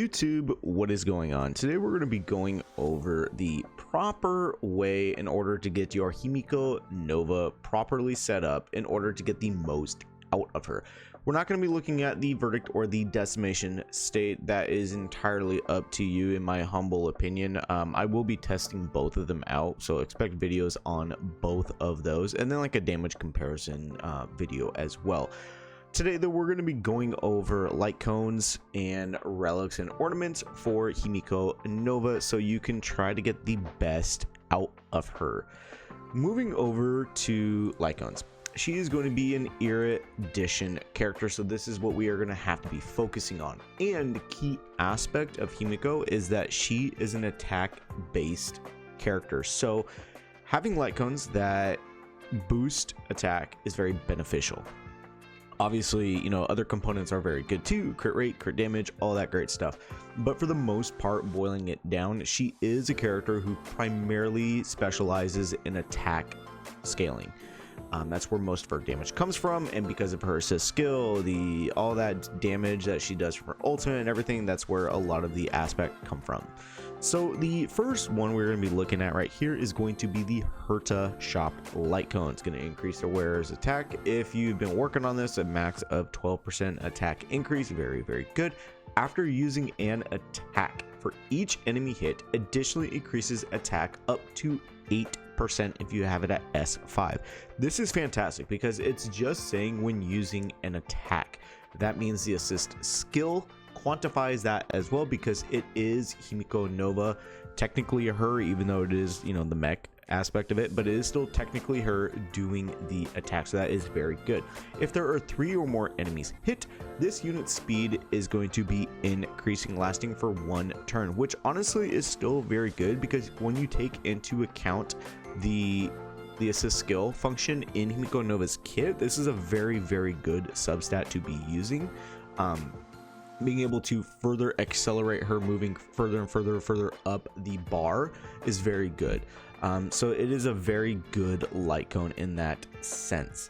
YouTube, what is going on? Today we're going to be going over the proper way in order to get your Himeko Nova properly set up in order to get the most out of her. We're not going to be looking at the verdict or the decimation state. That is entirely up to you, in my humble opinion. I will be testing both of them out, so expect videos on both of those, and then like a damage comparison video as well. Today though, we're going to be going over light cones and relics and ornaments for Himeko Nova so you can try to get the best out of her. Moving over to light cones, she is going to be an erudition character, so this is what we are going to have to be focusing on. And the key aspect of Himeko is that she is an attack based character, so having light cones that boost attack is very beneficial. Obviously, you know, other components are very good too, crit rate, crit damage, all that great stuff, but for the most part, boiling it down, she is a character who primarily specializes in attack scaling. That's where most of her damage comes from, and because of her assist skill, all that damage that she does from her ultimate and everything, that's where a lot of the aspect come from. So the first one we're going to be looking at right here is going to be the Herta Shop light cone. It's going to increase the wearer's attack. If you've been working on this, a max of 12% attack increase, very good. After using an attack, for each enemy hit, additionally increases attack up to 8% if you have it at S5. This is fantastic because it's just saying when using an attack. That means the assist skill quantifies that as well, because it is Himeko Nova, technically her, even though it is, you know, the mech aspect of it, but it is still technically her doing the attack, so that is very good. If there are 3 or more enemies hit, this unit's speed is going to be increasing, lasting for 1 turn, which honestly is still very good, because when you take into account the assist skill function in Himeko Nova's kit, this is a very good substat to be using. Being able to further accelerate her moving further and further up the bar is very good. So it is a very good light cone in that sense.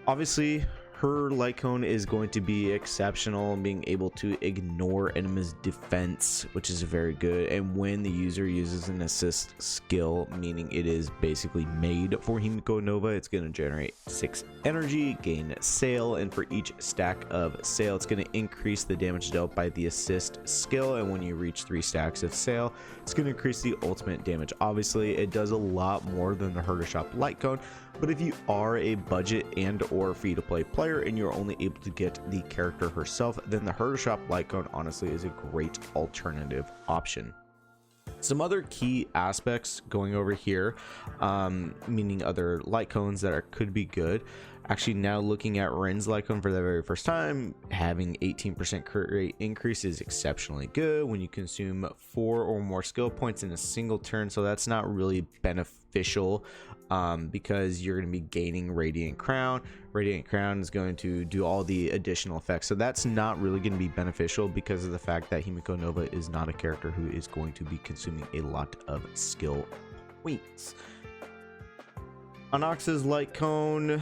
Obviously, her light cone is going to be exceptional, being able to ignore enemies' defense, which is very good. And when the user uses an assist skill, meaning it is basically made for Himeko Nova, it's going to generate 6 energy, gain sail, and for each stack of sail, it's going to increase the damage dealt by the assist skill. And when you reach 3 stacks of sail, it's going to increase the ultimate damage. Obviously, it does a lot more than the Herta Shop light cone, but if you are a budget and or free-to-play player and you're only able to get the character herself, then the Herta Shop light cone honestly is a great alternative option. Some other key aspects going over here, meaning other light cones that could be good. Actually, now looking at Ren's light cone for the very first time, having 18% crit rate increase is exceptionally good when you consume 4 or more skill points in a single turn, so that's not really beneficial because you're going to be gaining Radiant Crown. Radiant Crown is going to do all the additional effects, so that's not really going to be beneficial because of the fact that Himeko Nova is not a character who is going to be consuming a lot of skill points. Onyx's light cone,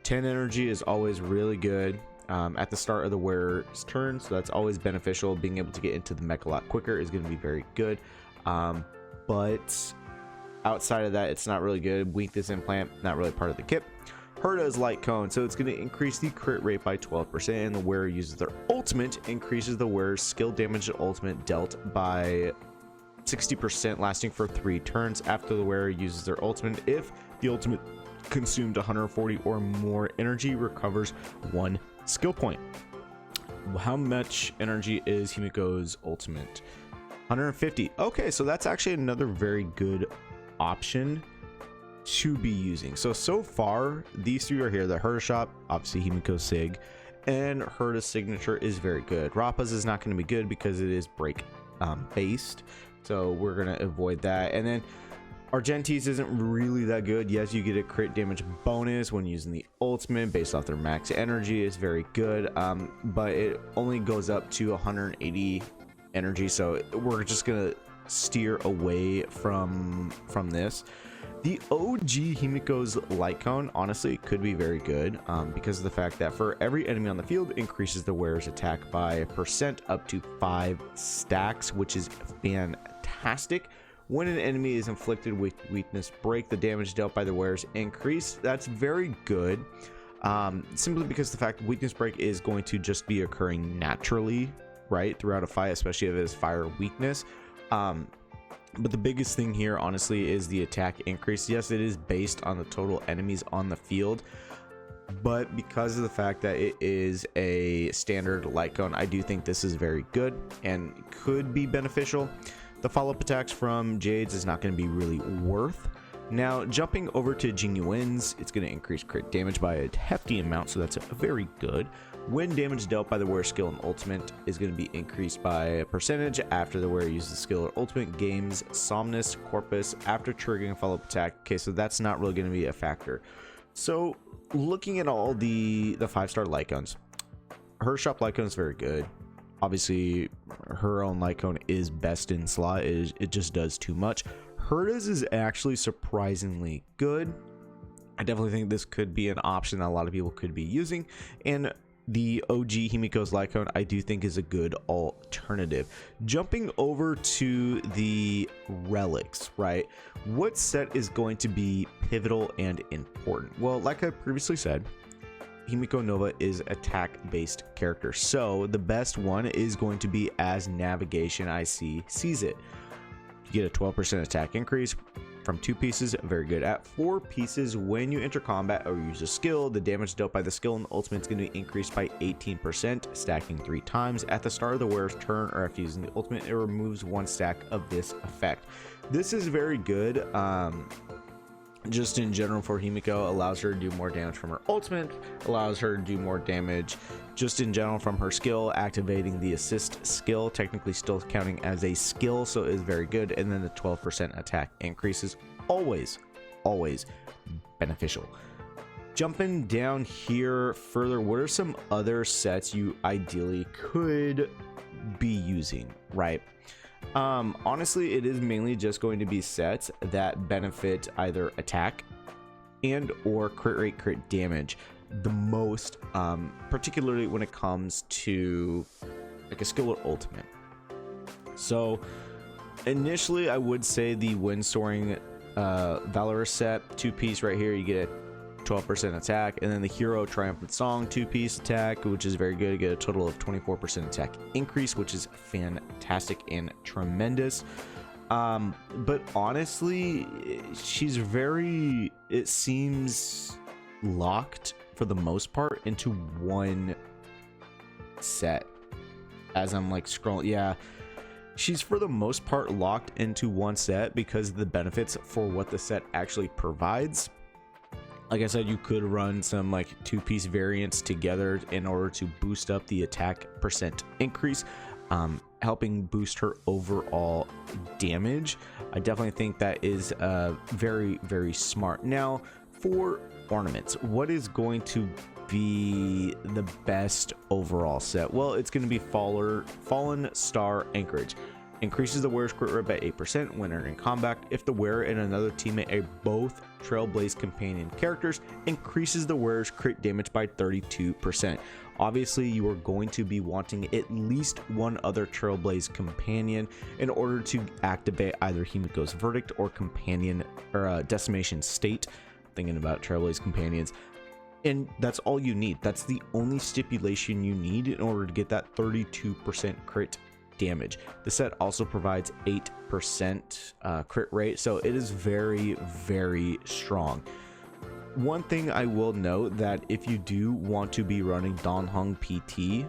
10 energy is always really good at the start of the wearer's turn, so that's always beneficial. Being able to get into the mech a lot quicker is going to be very good, but outside of that, it's not really good. Weakness implant, not really part of the kit. Herta's light cone, so it's going to increase the crit rate by 12%, and the wearer uses their ultimate, increases the wearer's skill damage and ultimate dealt by 60%, lasting for 3 turns after the wearer uses their ultimate. If the ultimate consumed 140 or more energy, recovers 1 skill point. How much energy is Himeko's ultimate? 150. Okay, so that's actually another very good option to be using. So far these 3 are here: the Herta Shop, obviously Himeko Sig, and Herta's signature is very good. Rappa's is not going to be good because it is break based, so we're going to avoid that. And then Argenti's isn't really that good. Yes, you get a crit damage bonus when using the ultimate based off their max energy. It's very good, but it only goes up to 180 energy, so we're just gonna steer away from this. The OG Himiko's light cone honestly could be very good because of the fact that for every enemy on the field increases the wearer's attack by % up to 5 stacks, which is fantastic. When an enemy is inflicted with weakness break, the damage dealt by the wearers increase. That's very good, simply because the fact that weakness break is going to just be occurring naturally, right, throughout a fight, especially if it is fire weakness. But the biggest thing here honestly is the attack increase. Yes, it is based on the total enemies on the field, but because of the fact that it is a standard light cone, I do think this is very good and could be beneficial. The follow-up attacks from Jades is not going to be really worth. Now, jumping over to Genuines, it's going to increase crit damage by a hefty amount, so that's very good. When damage dealt by the wearer skill and ultimate is going to be increased by a percentage after the wearer uses the skill or ultimate, gains Somnus Corpus after triggering a follow-up attack. Okay, so that's not really going to be a factor. So, looking at all the 5-star light cones, her shop light cone is very good. Obviously, her own light cone is best in slot. It just does too much. Hers is actually surprisingly good. I definitely think this could be an option that a lot of people could be using, and the OG Himiko's light cone I do think is a good alternative. Jumping over to the relics, right? What set is going to be pivotal and important? Well, like I previously said, Himeko Nova is attack-based character, so the best one is going to be as Navigation IC sees it. You get a 12% attack increase from 2 pieces, very good. At 4 pieces, when you enter combat or use a skill, the damage dealt by the skill and the ultimate is going to be increased by 18%, stacking 3 times. At the start of the wearer's turn or after using the ultimate, it removes 1 stack of this effect. This is very good. Just in general for Himeko, allows her to do more damage from her ultimate, allows her to do more damage just in general from her skill, activating the assist skill, technically still counting as a skill, so it is very good. And then the 12% attack increases, always beneficial. Jumping down here further, what are some other sets you ideally could be using, right? Honestly, it is mainly just going to be sets that benefit either attack and or crit rate, crit damage the most, particularly when it comes to like a skill or ultimate. So initially I would say the wind soaring Valorous set 2-piece right here, you get a 12% attack, and then the Hero Triumphant Song 2-piece attack, which is very good. You get a total of 24% attack increase, which is fantastic and tremendous. But honestly, she's very, it seems locked for the most part into one set. As I'm like scrolling, yeah, she's for the most part locked into one set because of the benefits for what the set actually provides. Like I said, you could run some like 2-piece variants together in order to boost up the attack % increase, helping boost her overall damage. I definitely think that is very smart. Now, for ornaments, what is going to be the best overall set? Well, it's going to be Fallen Star Anchorage. Increases the wearer's crit rate by 8% when entering combat. If the wearer and another teammate are both Trailblaze companion characters, increases the wearer's crit damage by 32%. Obviously, you are going to be wanting at least one other Trailblaze companion in order to activate either Himeko's Verdict or companion or Decimation State. Thinking about Trailblaze companions. And that's all you need. That's the only stipulation you need in order to get that 32% crit damage. The set also provides 8% crit rate, so it is very strong. One thing I will note, that if you do want to be running Donghung PT,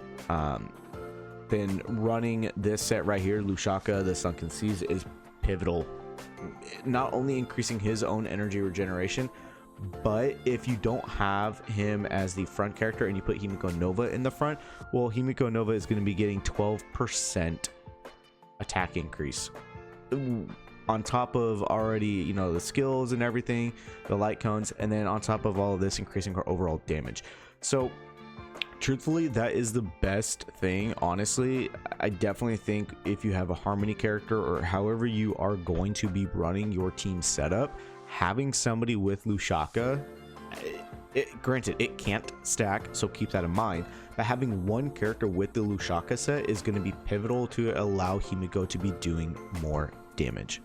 then running this set right here, Lushaka the Sunken Seas, is pivotal. Not only increasing his own energy regeneration, but if you don't have him as the front character and you put Himeko Nova in the front, well, Himeko Nova is going to be getting 12% attack increase on top of already, you know, the skills and everything, the light cones, and then on top of all of this, increasing her overall damage. So Truthfully, that is the best thing. Honestly, I definitely think if you have a harmony character or however you are going to be running your team setup, having somebody with Lushaka, granted it can't stack, so keep that in mind, but having one character with the Lushaka set is going to be pivotal to allow Himeko to be doing more damage.